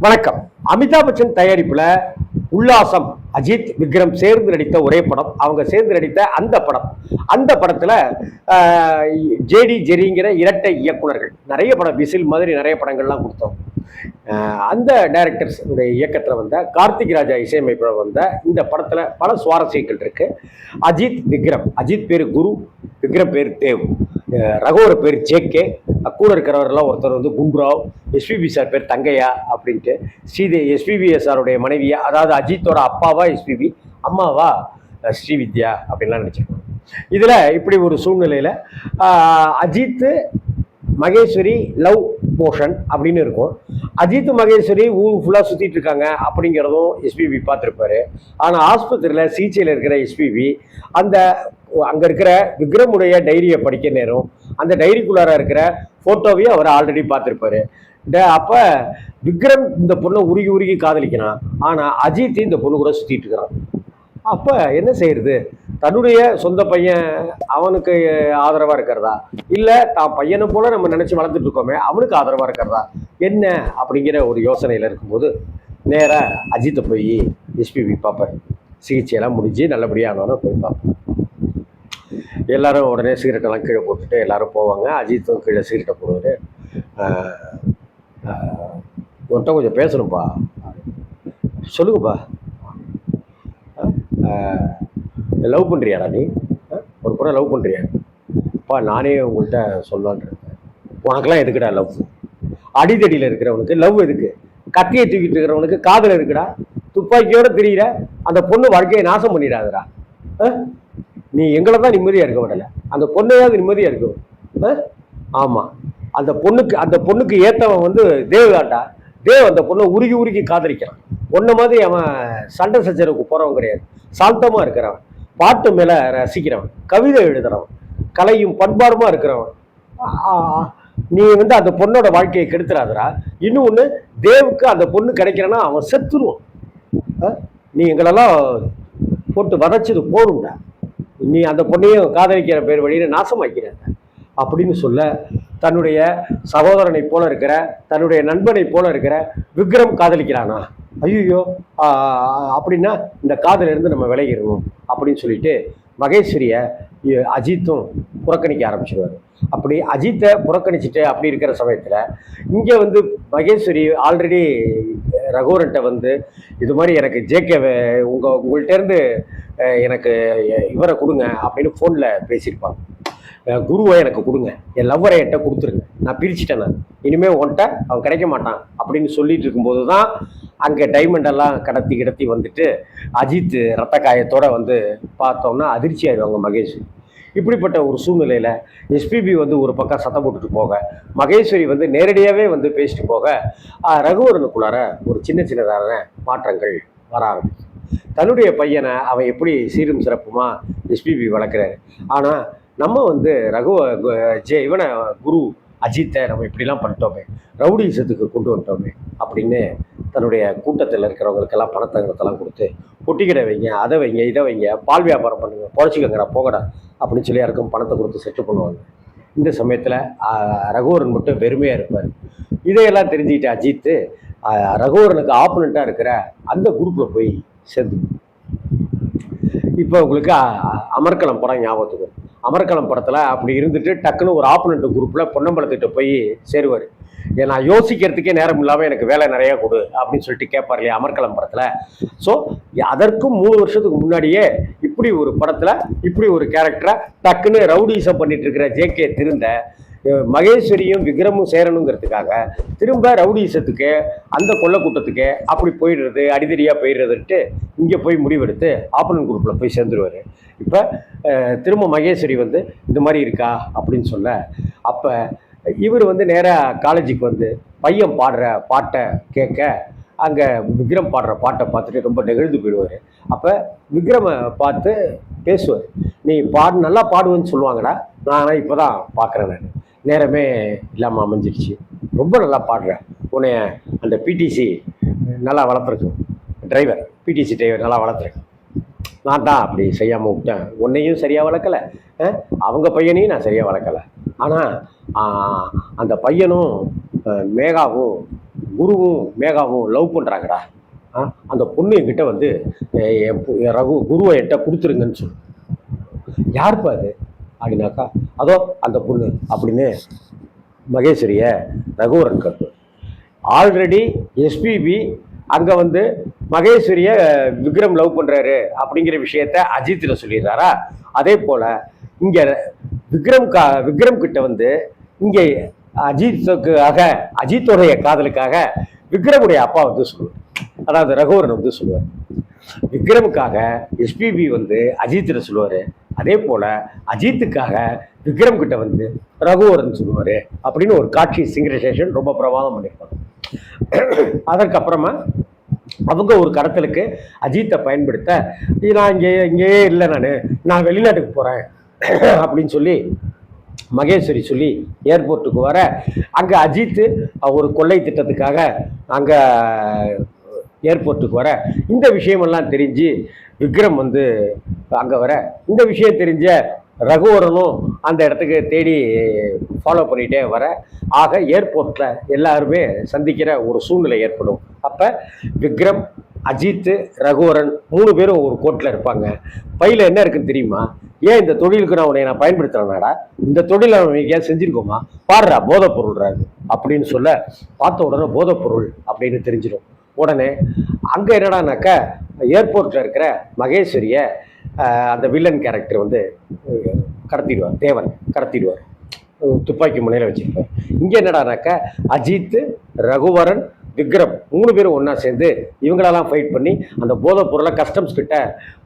வணக்கம். அமிதாப் பச்சன் தயாரிப்புல உல்லாசம் அஜித் விக்ரம் சேர்ந்து நடித்த ஒரே படம். அவங்க சேர்ந்து நடித்த அந்த படத்துல ஜேடி ஜெரிங்கிற இரட்டை இயக்குனர்கள் நிறைய படம், விசில் மாதிரி நிறைய படங்கள்லாம் கொடுத்தோம். அந்த டைரக்டர்ஸ் இயக்கத்தில் வந்த கார்த்திக் ராஜா இசையமைப்பில் வந்த இந்த படத்துல பல சுவாரஸ்யங்கள் இருக்கு. அஜித் பேரு குரு, விக்ரம் பேர் தேவ், ரகுவர் பேர் ஜேகே, கூட இருக்கிறவரெல்லாம் ஒருத்தர் வந்து கும்ராவ், எஸ்பிபி சார் பேர் தங்கையா அப்படின்ட்டு, எஸ்பிபி சாருடைய மனைவியா, அதாவது அஜித்தோட அப்பாவா எஸ்பிபி, அம்மாவா ஸ்ரீவித்யா அப்படின்லாம் நினச்சிருக்கோம். இதில் இப்படி ஒரு சூழ்நிலையில் அஜித் மகேஸ்வரி லவ் போர்ஷன் அப்படின்னு இருக்கும். அஜித் மகேஸ்வரி ஊர் ஃபுல்லாக சுற்றிட்டு இருக்காங்க அப்படிங்கிறதும் எஸ்பிபி பார்த்துருப்பாரு. ஆனால் ஆஸ்பத்திரியில் சிகிச்சையில் இருக்கிற எஸ்பிபி அங்கே இருக்கிற விக்ரமுடைய டைரியை படிக்க நேரம் அந்த டைரிக்குள்ளார இருக்கிற ஃபோட்டோவையும் அவர் ஆல்ரெடி பார்த்துருப்பாரு. அப்போ விக்ரம் இந்த பொண்ணை உருகி உருகி காதலிக்கிறான், ஆனால் அஜித் இந்த பொண்ணு கூட சுற்றிட்டு இருக்கிறான். அப்போ என்ன செய்யறது? தன்னுடைய சொந்த பையன் அவனுக்கு ஆதரவாக இருக்கிறதா, இல்லை தான் பையனை போல நம்ம நினச்சி வளர்ந்துட்டு இருக்கோமே அவனுக்கு ஆதரவாக இருக்கிறதா என்ன அப்படிங்கிற ஒரு யோசனையில் இருக்கும்போது நேராக அஜித்தை போய் எஸ்பிபி பார்ப்பேன். சிகிச்சையெல்லாம் முடிஞ்சு நல்லபடியாக ஆனாலும் போய் பார்ப்பேன். எல்லாரும் உடனே சிகரெட்டெல்லாம் கீழே போட்டுட்டு எல்லாரும் போவாங்க. அஜித்தும் கீழே சிகரெட்டை போடுவார். உன்கிட்ட கொஞ்சம் பேசணும்ப்பா. சொல்லுங்கப்பா. லவ் பண்ணுறியாடா நீ? ஒரு பொண்ணை லவ் பண்ணுறியா? அப்பா நானே உங்கள்கிட்ட சொல்லலான் இருக்கேன். உனக்கெல்லாம் எதுக்குடா லவ்? அடித்தடியில் இருக்கிறவனுக்கு லவ் எதுக்கு? கத்தியை தூக்கிட்டு இருக்கிறவனுக்கு காதல் எதுக்குடா? துப்பாக்கியோடு தெரிகிற அந்த பொண்ணு வாழ்க்கையை நாசம் பண்ணிடாதடா. நீ எங்களை தான் நிம்மதியாக இருக்க விடலை, அந்த பொண்ணையாவது நிம்மதியாக இருக்கும். ஆமாம், அந்த பொண்ணுக்கு ஏற்றவன் வந்து தேவ்தான்டா. தேவ் அந்த பொண்ணை உருகி உருகி காதலிக்கிறான். ஒன்றை மாதிரி அவன் சண்டை சச்சரவுக்கு போகிறவன் கிடையாது. சாந்தமாக இருக்கிறவன், பாட்டு மேலே ரசிக்கிறவன், கவிதை எழுதுறவன், கலையும் பண்பாடுமா இருக்கிறவன். நீ வந்து அந்த பொண்ணோட வாழ்க்கையை கெடுத்துறாதரா. இன்னொன்று, தேவுக்கு அந்த பொண்ணு கிடைக்கிறன்னா அவன் செத்துருவான். நீ எங்களெல்லாம் போட்டு வதச்சது போரும்டா. நீ அந்த பொண்ணையும் காதலிக்கிற பேர் வழியில் நாசமாக்கிற அப்படின்னு சொல்ல, தன்னுடைய சகோதரனை போல இருக்கிற, தன்னுடைய நண்பனை போல இருக்கிற விக்ரம் காதலிக்கிறானா? ஐயோ, அப்படின்னா இந்த காதலிருந்து நம்ம விலகிடணும் அப்படின்னு சொல்லிட்டு மகேஸ்வரியை அஜித்தும் புறக்கணிக்க ஆரம்பிச்சிருவார். அப்படி அஜித்தை புறக்கணிச்சுட்டு அப்படி இருக்கிற சமயத்தில் இங்கே வந்து மகேஸ்வரி ஆல்ரெடி ரகுவரன்ட்ட வந்து இது மாதிரி எனக்கு ஜேகே உங்கள்கிட்டேருந்து எனக்கு இவரை கொடுங்க அப்படின்னு ஃபோனில் பேசியிருப்பாங்க. குருவை எனக்கு கொடுங்க, என் லவ்வரை என்கிட்ட கொடுத்துருங்க, நான் பிரிச்சுட்டேன், நான் இனிமேல் உன்கிட்ட அவன் கிடைக்க மாட்டான் அப்படின்னு சொல்லிட்டு இருக்கும்போது தான் அங்கே டைமண்டெல்லாம் கடத்தி வந்துட்டு அஜித் ரத்த காயத்தோடு வந்து பார்த்தோம்னா அதிர்ச்சி ஆயிடுவாங்க மகேஸ்வரி. இப்படிப்பட்ட ஒரு சூழ்நிலையில் எஸ்பிபி வந்து ஒரு பக்கம் சத்தம் போட்டுட்டு போக, மகேஸ்வரி வந்து நேரடியாகவே வந்து பேசிட்டு போக, ரகுவரனுக்குள்ளார ஒரு சின்னதான மாற்றங்கள் வர ஆரம்பிச்சு. தன்னுடைய பையனை அவன் எப்படி சீரும் சிறப்புமா எஸ்பிபி வளர்க்குறாரு. ஆனால் நம்ம வந்து இவனை குரு அஜித்தை நம்ம இப்படிலாம் பண்ணிட்டோமே, ரவுடிசத்துக்கு கொண்டு வந்துட்டோமே அப்படின்னு தன்னுடைய கூட்டத்தில் இருக்கிறவங்களுக்கெல்லாம் பணத்தங்கத்தெல்லாம் கொடுத்து பொட்டிக்கடை வைங்க, அதை வைங்க, இதை வைங்க, பால் வியாபாரம் பண்ணுங்க, பொழைச்சிக்கங்கடா போகடா அப்படின்னு சொல்லி யாருக்கும் பணத்தை கொடுத்து செட்டில் பண்ணுவாங்க. இந்த சமயத்தில் ரகுவரன் மட்டும் பெருமையாக இருப்பார். இதையெல்லாம் தெரிஞ்சுக்கிட்டு அஜித்து ரகுவரனுக்கு ஆப்போனண்ட்டாக இருக்கிற அந்த குரூப்பில் போய் சேர்ந்து. இப்போ உங்களுக்கு அமர்கலம் படம் ஞாபகத்துக்கு. அமர்கலம் படத்தில் அப்படி இருந்துட்டு டக்குன்னு ஒரு ஆப்போனண்ட் குரூப்பில் பொன்னம்பலத்திட்ட போய் சேருவார். ஏன்னா யோசிக்கிறதுக்கே நேரம் இல்லாமல் எனக்கு வேலை நிறையா கொடு அப்படின்னு சொல்லிட்டு கேட்பார் இல்லையா அமர்கலம் படத்தில். ஸோ அதற்கும் 3 வருஷத்துக்கு முன்னாடியே இப்படி ஒரு படத்தில் இப்படி ஒரு கேரக்டரை டக்குன்னு ரவுடிசம் பண்ணிட்டு இருக்கிற ஜேகே திருந்த மகேஸ்வரியும் விக்ரமும் சேரணுங்கிறதுக்காக திரும்ப ரவுடிசத்துக்கு அந்த கொள்ள கூட்டத்துக்கு அப்படி போயிடுறது, அடிதடியாக போயிடுறதுன்ட்டு இங்கே போய் முடிவெடுத்து ஆப்போனன்ட் குரூப்பில் போய் சேர்ந்துருவார். இப்போ திரும்ப மகேஸ்வரி வந்து இது மாதிரி இருக்கா அப்படின்னு சொல்ல, அப்போ இவர் வந்து நேராக காலேஜுக்கு வந்து பையன் பாடுற பாட்டை கேட்க அங்கே விக்ரம் பாடுற பாட்டை பார்த்துட்டு ரொம்ப நெகிழ்ந்து போயிடுவார். அப்போ விக்ரமை பார்த்து பேசுவார். நீ நல்லா பாடுவேன்னு சொல்லுவாங்கடா, நான் இப்போ தான் பார்க்குறேன், நான் நேரமே இல்லாமல் அமைஞ்சிருச்சு, ரொம்ப நல்லா பாடுறேன், உன்னைய அந்த பிடிசி நல்லா வளர்த்துருக்கு, பிடிசி டிரைவர் நல்லா வளர்த்துருக்கு, நான் தான் அப்படி செய்யாமல் விட்டேன், உன்னையும் சரியாக வளர்க்கலை, அவங்க பையனையும் நான் சரியாக வளர்க்கலை, ஆனால் அந்த பையனும் மேகாவும் குருவும் மேகாவும் லவ் பண்ணுறாங்கடா, அந்த பொண்ணு என்கிட்ட வந்து குருவை என்கிட்ட கொடுத்துருங்கன்னு சொல்லு. யாருப்பா அது அப்படின்னாக்கா, அதோ அந்த பொண்ணு அப்படின்னு மகேஸ்வரியை ரகுவரன் கட்டு. ஆல்ரெடி எஸ்பிபி அங்கே வந்து மகேஸ்வரியை விக்ரம் லவ் பண்ணுறாரு அப்படிங்கிற விஷயத்த அஜித்தில் சொல்லிடுறாரா. அதே போல் இங்கே விக்ரம் கிட்ட வந்து இங்கே அஜித்தோடைய காதலுக்காக விக்ரமுடைய அப்பா வந்து சொல்லுவார், அதாவது ரகுவரன் வந்து சொல்லுவார். விக்ரமுக்காக எஸ்பிபி வந்து அஜித்திட சொல்லுவார். அதே போல் அஜித்துக்காக விக்ரம் கிட்ட வந்து ரகுவரன் சொல்லுவார் அப்படின்னு ஒரு காட்சி சிங்கரைசேஷன் ரொம்ப பிரமாதம் பண்ணியிருப்பாங்க. அதற்கப்புறமா அவங்க ஒரு கடத்தலுக்கு அஜித்தை பயன்படுத்த, நான் இங்கேயே இல்லை, நான் வெளிநாட்டுக்கு போகிறேன் அப்படின்னு சொல்லி மகேஸ்வரி சொல்லி ஏர்போர்ட்டுக்கு வர, அங்கே அஜித்து ஒரு கொள்ளை திட்டத்துக்காக அங்கே ஏர்போர்ட்டுக்கு வர, இந்த விஷயமெல்லாம் தெரிஞ்சு விக்ரம் வந்து அங்கே வர, இந்த விஷயம் தெரிஞ்ச ரகுவரனும் அந்த இடத்துக்கு தேடி ஃபாலோ பண்ணிகிட்டே வர, ஆக ஏர்போர்ட்டில் எல்லாருமே சந்திக்கிற ஒரு சூழ்நிலை ஏற்படும். அப்போ விக்ரம், அஜித்து, ரகுவரன் 3 பேரும் ஒரு கோர்ட்டில் இருப்பாங்க. பையில் என்ன இருக்குன்னு தெரியுமா? ஏன் இந்த தொழிலுக்கு நான் உன்னை பயன்படுத்துகிறேன்னாடா, இந்த தொழிலை அவன் எங்கேயாவது செஞ்சுருக்கோமா, பாடுறா போதைப் பொருள்றாரு அப்படின்னு சொல்ல, பார்த்த உடனே போதைப் பொருள் அப்படின்னு தெரிஞ்சிடும். உடனே அங்கே என்னடானாக்கா ஏர்போர்ட்டில் இருக்கிற மகேஸ்வரியை அந்த வில்லன் கேரக்டர் வந்து கடத்திடுவார், தேவன் கடத்திடுவார், துப்பாக்கி முனையில் வச்சுருப்பார். இங்கே என்னடானாக்கா அஜித், ரகுவரன், விக்ரம் 3 பேரும் ஒன்றா சேர்ந்து இவங்களெல்லாம் ஃபைட் பண்ணி அந்த போதைப் பொருளை கஸ்டம்ஸ் கிட்ட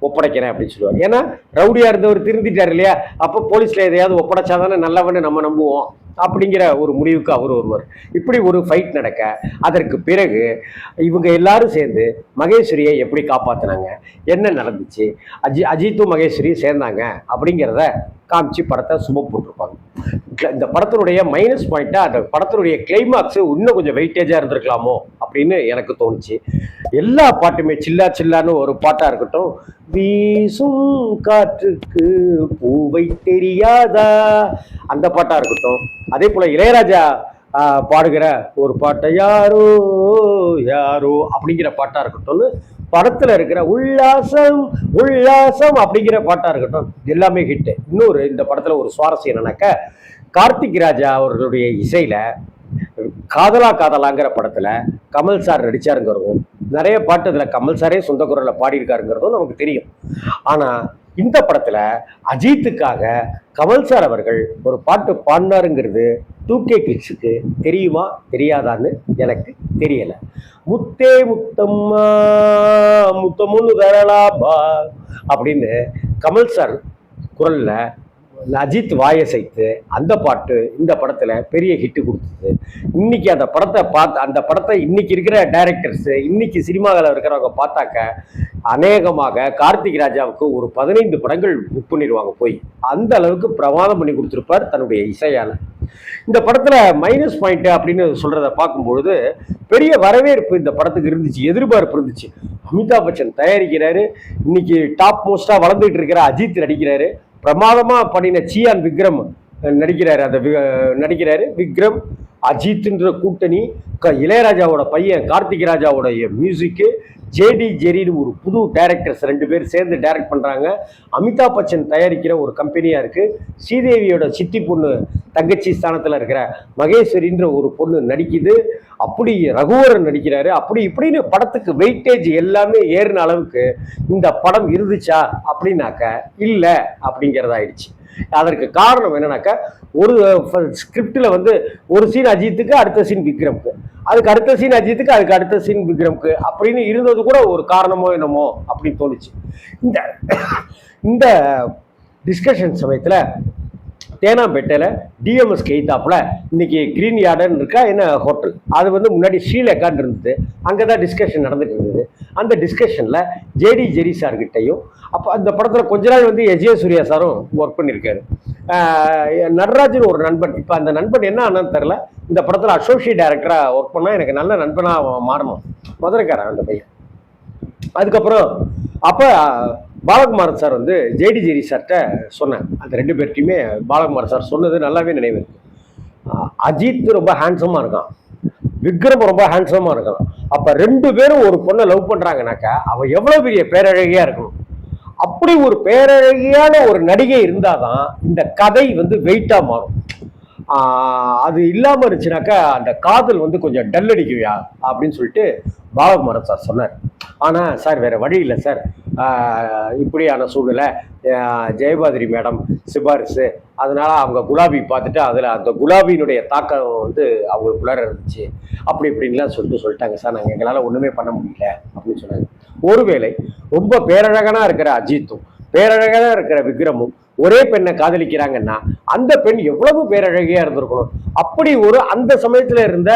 ஒப்படைக்கிறேன் அப்படின்னு சொல்லுவார். ஏன்னா ரவுடியாக இருந்தவர் திருந்திட்டார் இல்லையா, அப்போ போலீஸில் எதையாவது ஒப்படைச்சாதானே நல்லவன்னு நம்ம நம்புவோம் அப்படிங்கிற ஒரு முடிவுக்கு அவர் வருவார். இப்படி ஒரு ஃபைட் நடக்க, அதற்கு பிறகு இவங்க எல்லாரும் சேர்ந்து மகேஸ்வரியை எப்படி காப்பாற்றினாங்க, என்ன நடந்துச்சு, அஜித்தும் மகேஸ்வரியும் சேர்ந்தாங்க அப்படிங்கிறத காமிச்சு படத்தை சும போட்டிருப்பாங்க. இந்த படத்தினுடைய மைனஸ் பாயிண்ட்டாக அந்த படத்தினுடைய கிளைமாக்ஸ் இன்னும் கொஞ்சம் வெயிட்டேஜாக இருந்திருக்கலாமோ அப்படின்னு எனக்கு தோணுச்சு. எல்லா பாட்டுமே சில்லா சில்லான்னு ஒரு பாட்டாக இருக்கட்டும், வீசும் காற்றுக்கு பூவை தெரியாதா அந்த பாட்டாக இருக்கட்டும், அதே போல் இளையராஜா பாடுகிற ஒரு பாட்டை யாரோ யாரோ அப்படிங்கிற பாட்டாக இருக்கட்டும்னு படத்தில் இருக்கிற உல்லாசம் உல்லாசம் அப்படிங்கிற பாட்டாக இருக்கட்டும், எல்லாமே ஹிட்டு. இன்னொரு இந்த படத்தில் ஒரு சுவாரஸ்யம் என்னன்னாக்கா, கார்த்திக் ராஜா அவர்களுடைய இசையில் காதலா காதலாங்கிற படத்தில் கமல் சார் நடித்தாருங்கிறதும், நிறைய பாட்டு அதில் கமல் சாரே சொந்த குரலில் பாடியிருக்காருங்கிறதும் நமக்கு தெரியும். ஆனால் இந்த படத்தில் அஜித்துக்காக கமல் சார் அவர்கள் ஒரு பாட்டு பாடினாருங்கிறது 2K கிட்ஸுக்கு தெரியுமா தெரியாதான்னு எனக்கு தெரியலை. முத்தே முத்தம்மா முத்தமுன்னு தரலாபா அப்படின்னு கமல் சார் குரலில் அஜித் வாயசைத்து அந்த பாட்டு இந்த படத்தில் பெரிய ஹிட்டு கொடுத்தது. இன்னைக்கு அந்த படத்தை இன்னைக்கு இருக்கிற டைரக்டர்ஸ், இன்னைக்கு சினிமாவில் இருக்கிறவங்க பார்த்தாக்க அநேகமாக கார்த்திக் ராஜாவுக்கு ஒரு 15 படங்கள் புக் பண்ணிடுவாங்க போய். அந்த அளவுக்கு பிரமாதம் பண்ணி கொடுத்துருப்பார் தன்னுடைய இசையால். இந்த படத்தில் மைனஸ் பாயிண்ட் அப்படின்னு சொல்கிறத பார்க்கும்பொழுது பெரிய வரவேற்பு இந்த படத்துக்கு இருந்துச்சு, எதிர்பார்ப்பு இருந்துச்சு. அமிதாப் பச்சன் தயாரிக்கிறாரு, இன்னைக்கு டாப் மோஸ்டாக வளர்ந்துட்டு இருக்கிற அஜித் நடிக்கிறாரு, பிரமாதமாக பண்ணின சியான் விக்ரம் நடிக்கிறாரு. விக்ரம் அஜித்ன்ற கூட்டணி, இளையராஜாவோட பையன் கார்த்திக் ராஜாவோடைய மியூசிக்கு, ஜேடி ஜெரின்னு ஒரு புது டைரக்டர்ஸ் 2 பேர் சேர்ந்து டைரக்ட் பண்ணுறாங்க. அமிதாப் பச்சன் தயாரிக்கிற ஒரு கம்பெனியாக இருக்குது. ஸ்ரீதேவியோட சித்தி பொண்ணு தங்கச்சி ஸ்தானத்தில் இருக்கிற மகேஸ்வரின்ற ஒரு பொண்ணு நடிக்குது. அப்படி ரகுவரன் நடிக்கிறாரு. அப்படி இப்படின்னு படத்துக்கு வெயிட்டேஜ் எல்லாமே ஏறின அளவுக்கு இந்த படம் இருந்துச்சா அப்படின்னாக்க இல்லை அப்படிங்கிறதாயிடுச்சு. அதற்கு காரணம் என்னன்னாக்கா, ஒரு ஸ்கிரிப்டில் வந்து ஒரு சீன் அஜித்துக்கு, அடுத்த சீன் விக்ரம்க்கு, அதுக்கு அடுத்த சீன் அஜித்துக்கு, அதுக்கு அடுத்த சீன் விக்ரம்க்கு அப்படின்னு இருந்தது கூட ஒரு காரணமோ என்னமோ அப்படின்னு தோணுச்சு. இந்த டிஸ்கஷன் சமயத்தில் தேனாம்பேட்டையில் டிஎம்எஸ்க்கு எய்த்தாப்புல இன்னைக்கு கிரீன் யார்டுன்னு இருக்கா என்ன ஹோட்டல், அது வந்து முன்னாடி ஸ்ரீலங்கான்னு இருந்தது. அங்கே தான் டிஸ்கஷன் நடந்துட்டு இருந்தது. அந்த டிஸ்கஷனில் ஜேடி ஜெரி சார்கிட்டையும், அப்போ அந்த படத்தில் கொஞ்ச நாள் வந்து எஜே சூர்யா சாரும் ஒர்க் பண்ணியிருக்காரு. நடராஜன் ஒரு நண்பன், இப்போ அந்த நண்பன் என்ன ஆனான்னு தெரில, இந்த படத்தில் அசோசியேட் டைரக்டராக ஒர்க் பண்ணால் எனக்கு நல்ல நண்பனாக மாறணும், மதுரைக்காரன் அந்த பையன். அதுக்கப்புறம் அப்போ பாலகுமாரன் சார் வந்து ஜேடி ஜெரி சார்கிட்ட சொன்னேன். அந்த 2 பேர்ட்டையுமே பாலகுமாரன் சார் சொன்னது நல்லாவே நினைவு இருக்கு. அஜித் ரொம்ப ஹேண்ட்ஸமாக இருக்கான், விக்ரம் ரொம்ப ஹேண்ட்ஸமா இருக்கணும். அப்ப 2 பேரும் ஒரு பொண்ணை லவ் பண்றாங்கனாக்கா அவ எவ்வளவு பெரிய பேரழகியா இருக்கணும். அப்படி ஒரு பேரழகியான ஒரு நடிகை இருந்தாதான் இந்த கதை வந்து வெயிட்டா மாறும். அது இல்லாம இருந்துச்சுனாக்கா அந்த காதல் வந்து கொஞ்சம் டல் அடிக்குவியா அப்படின்னு சொல்லிட்டு பாலகுமாரன் சார் சொன்னார். ஆனா சார் வேற வழி இல்லை சார், இப்படியான சூழ்நிலை, ஜெயபாதிரி மேடம் சிபாரிசு, அதனால அவங்க குலாபி பார்த்துட்டு அதில் அந்த குலாபியினுடைய தாக்கம் வந்து அவங்களுக்குள்ளார இருந்துச்சு, அப்படி இப்படின்லாம் சொல்லிட்டாங்க சார், நாங்கள் எங்களால் ஒன்றுமே பண்ண முடியல அப்படின்னு சொன்னாங்க. ஒருவேளை ரொம்ப பேரழகனா இருக்கிற அஜித்தும் பேரழகனா இருக்கிற விக்ரமும் ஒரே பெண்ணை காதலிக்கிறாங்கன்னா அந்த பெண் எவ்வளவு பேரழகியா இருந்திருக்கணும். அப்படி ஒரு அந்த சமயத்துல இருந்த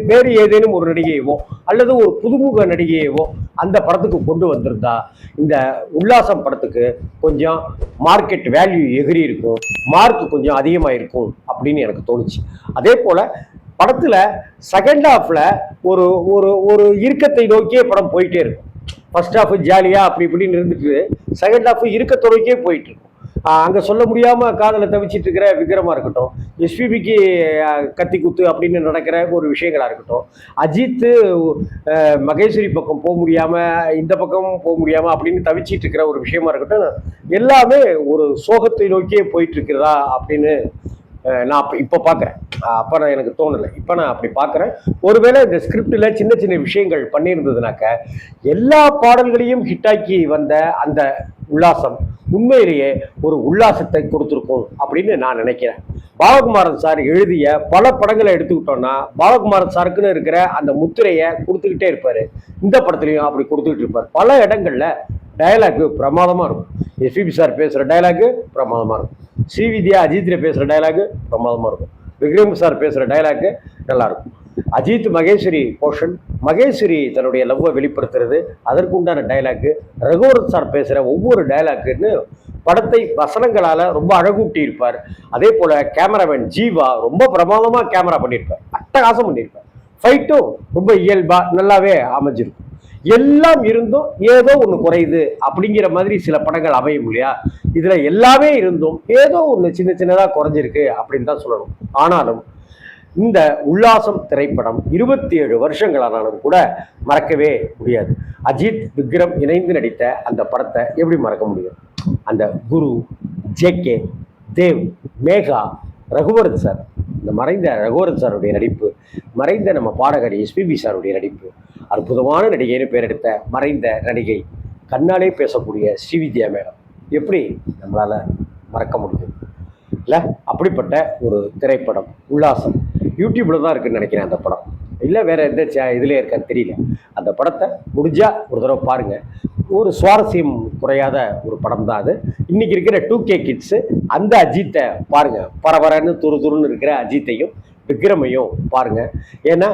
வேறு ஏதேனும் ஒரு நடிகையவோ அல்லது ஒரு புதுமுக நடிகையவோ அந்த படத்துக்கு கொண்டு வந்திருந்தா இந்த உல்லாசம் படத்துக்கு கொஞ்சம் மார்க்கெட் வேல்யூ எகிரி இருக்கும், மார்க் கொஞ்சம் அதிகமாக இருக்கும் அப்படின்னு எனக்கு தோணுச்சு. அதே போல படத்துல செகண்ட் ஹாஃப்ல ஒரு ஒரு ஒரு இறுக்கத்தை நோக்கியே படம் போயிட்டே இருக்கும். ஃபர்ஸ்ட் ஹாஃப் ஜாலியா அப்படி இப்படின்னு இருந்துட்டு செகண்ட் ஹாஃப் இறுக்கத்தோடைக்கே போயிட்டு இருக்கும். அங்கே சொல்ல முடியாமல் காதலை தவிச்சிட்டு இருக்கிற விக்ரமா இருக்கட்டும், எஸ்பிபிக்கு கத்தி குத்து அப்படின்னு நடக்கிற ஒரு விஷயங்களாக இருக்கட்டும், அஜித்து மகேஸ்வரி பக்கம் போக முடியாமல் இந்த பக்கம் போக முடியாமல் அப்படின்னு தவிச்சிட்டு இருக்கிற ஒரு விஷயமா இருக்கட்டும், எல்லாமே ஒரு சோகத்தை நோக்கியே போயிட்டு இருக்கிறதா அப்படின்னு நான் இப்போ பார்க்குறேன். அப்போ நான் எனக்கு தோணலை, இப்போ நான் அப்படி பார்க்குறேன். ஒருவேளை இந்த ஸ்கிரிப்டில் சின்ன சின்ன விஷயங்கள் பண்ணியிருந்ததுனாக்க எல்லா பாடல்களையும் ஹிட்டாக்கி வந்த அந்த உல்லாசம் உண்மையிலேயே ஒரு உல்லாசத்தை கொடுத்துருக்கும் அப்படின்னு நான் நினைக்கிறேன். பாலகுமாரன் சார் எழுதிய பல படங்களை எடுத்துக்கிட்டோம்னா பாலகுமாரன் சாருக்குன்னு இருக்கிற அந்த முத்திரையை கொடுத்துக்கிட்டே இருப்பார். இந்த படத்துலையும் அப்படி கொடுத்துக்கிட்டு இருப்பார். பல இடங்கள்ல டயலாக் பிரமாதமாக இருக்கும். எஸ்பிபி சார் பேசுகிற டயலாக்கு பிரமாதமாக இருக்கும். ஸ்ரீவித்யா அஜித்ல பேசுகிற டயலாக்கு பிரமாதமாக இருக்கும். விக்ரம் சார் பேசுகிற டயலாக்கு நல்லாயிருக்கும். அஜித் மகேஸ்வரி போர்ஷன், மகேஸ்வரி தன்னுடைய லவ்வை வெளிப்படுத்துறது, அதற்கு உண்டான டைலாக்கு, ரகுவரன் சார் பேசுகிற ஒவ்வொரு டைலாக்குன்னு படத்தை வசனங்களால் ரொம்ப அழகூட்டி இருப்பார். அதே போல் கேமராமேன் ஜீவா ரொம்ப பிரமாதமாக கேமரா பண்ணியிருப்பார், அட்டகாசம் பண்ணியிருப்பார். ஃபைட்டும் ரொம்ப இயல்பாக நல்லாவே அமைஞ்சிருக்கும். எல்லாம் இருந்தும் ஏதோ ஒன்று குறையுது அப்படிங்கிற மாதிரி சில படங்கள் அமையும் இல்லையா, இதில் எல்லாமே இருந்தும் ஏதோ ஒன்று சின்ன சின்னதாக குறைஞ்சிருக்கு அப்படின்னு தான் சொல்லணும். ஆனாலும் இந்த உல்லாசம் திரைப்படம் 27 வருஷங்களானாலும் கூட மறக்கவே முடியாது. அஜித் விக்ரம் இணைந்து நடித்த அந்த படத்தை எப்படி மறக்க முடியும்? அந்த குரு, ஜேகே, தேவ், மேகா, ரகுவரன் சார், இந்த மறைந்த ரகுவரன் சாருடைய நடிப்பு, மறைந்த நம்ம பாடகர் எஸ்பிபி சாருடைய நடிப்பு, அற்புதமான நடிகைன்னு பேர் எடுத்த மறைந்த நடிகை, கண்ணாலே பேசக்கூடிய ஸ்ரீவித்யா மேடம், எப்படி நம்மளால மறக்க முடியும் இல்லை? அப்படிப்பட்ட ஒரு திரைப்படம் உல்லாசம். யூடியூப்ல தான் இருக்குன்னு நினைக்கிறேன் அந்த படம், இல்லை வேற எந்த இதுலேயே இருக்கான்னு தெரியல. அந்த படத்தை முடிஞ்சா ஒரு தடவை பாருங்க. ஒரு சுவாரஸ்யம் குறையாத ஒரு படம் தான் அது. இன்னைக்கு இருக்கிற 2K கிட்ஸு அந்த அஜித்தை பாருங்க, பரபரன்னு துருன்னு இருக்கிற அஜித்தையும் விக்ரமையும் பாருங்க. ஏன்னா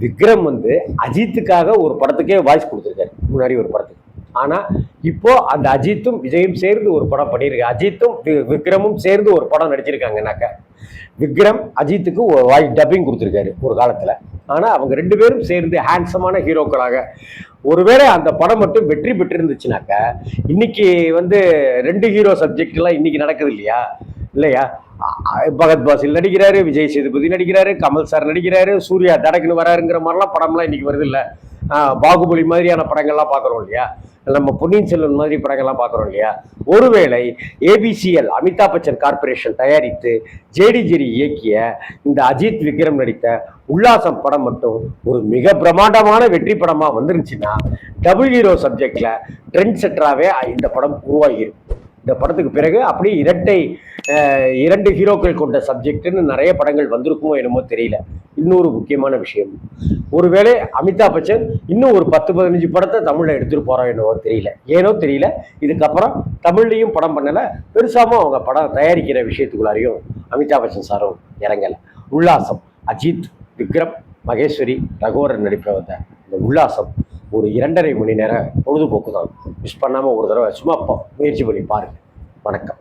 விக்ரம் வந்து அஜித்துக்காக ஒரு படத்துக்கே வாய்ஸ் கொடுத்துருக்காரு முன்னாடி ஒரு படத்துக்கு. ஆனா இப்போ அந்த அஜித்தும் விஜயும் சேர்ந்து ஒரு படம் பண்ணியிருக்காங்க, அஜித்தும் விக்ரமும் சேர்ந்து ஒரு படம் நடிச்சிருக்காங்கனாக்க விக்ரம் அஜித்துக்கு ஒரு வாய்ஸ் டப்பிங் கொடுத்துருக்காரு ஒரு காலத்துல. ஆனா அவங்க 2 பேரும் சேர்ந்து ஹேண்ட்ஸமான ஹீரோக்களாக ஒருவேளை அந்த படம் மட்டும் வெற்றி பெற்றிருந்துச்சுனாக்க இன்னைக்கு வந்து 2 ஹீரோ சப்ஜெக்ட் எல்லாம் இன்னைக்கு நடக்குது இல்லையா இல்லையா? பகத் பாசில் நடிக்கிறாரு, விஜய் சேதுபதி நடிக்கிறாரு, கமல் சார் நடிக்கிறாரு, சூர்யா தடக்குன்னு வராருங்கிற மாதிரிலாம் படம்லாம் இன்னைக்கு வருது இல்லை? பாகுபலி மாதிரியான படங்கள்லாம் பார்க்குறோம் இல்லையா, நம்ம பொன்னியின் செல்வன் மாதிரி படங்கள்லாம் பார்க்குறோம் இல்லையா? ஒருவேளை ஏபிசிஎல் அமிதாப் பச்சன் கார்பரேஷன் தயாரித்து ஜேடி இயக்கிய இந்த அஜித் விக்ரம் நடித்த உல்லாசம் படம் மட்டும் ஒரு மிக பிரமாண்டமான வெற்றி படமாக வந்துருந்துச்சுன்னா டபுள் ஹீரோ சப்ஜெக்டில் ட்ரெண்ட் செட்டராகவே இந்த படம் உருவாகியிருக்கும். இந்த படத்துக்கு பிறகு அப்படி 2 ஹீரோக்கள் கொண்ட சப்ஜெக்ட்னு நிறைய படங்கள் வந்திருக்குமோ என்னமோ தெரியல. இன்னொரு முக்கியமான விஷயம், ஒருவேளை அமிதாப் பச்சன் இன்னும் ஒரு 10-15 படத்தை தமிழில் எடுத்துட்டு போறோம் என்னவோ தெரியல, ஏனோ தெரியல. இதுக்கப்புறம் தமிழ்லையும் படம் பண்ணலை, பெருசாமல் அவங்க படம் தயாரிக்கிற விஷயத்துக்குள்ளாரையும் அமிதாப் பச்சன் சாரும் இறங்கலை. உல்லாசம் அஜித் விக்ரம் மகேஸ்வரி ரகுவரன் நடிப்பில் வந்த இந்த உல்லாசம் ஒரு 2.5 மணி நேரம் பொழுதுபோக்கு தான். மிஸ் பண்ணாமல் ஒரு தடவை சும்மா முயற்சி பண்ணி பாருங்கள். வணக்கம்.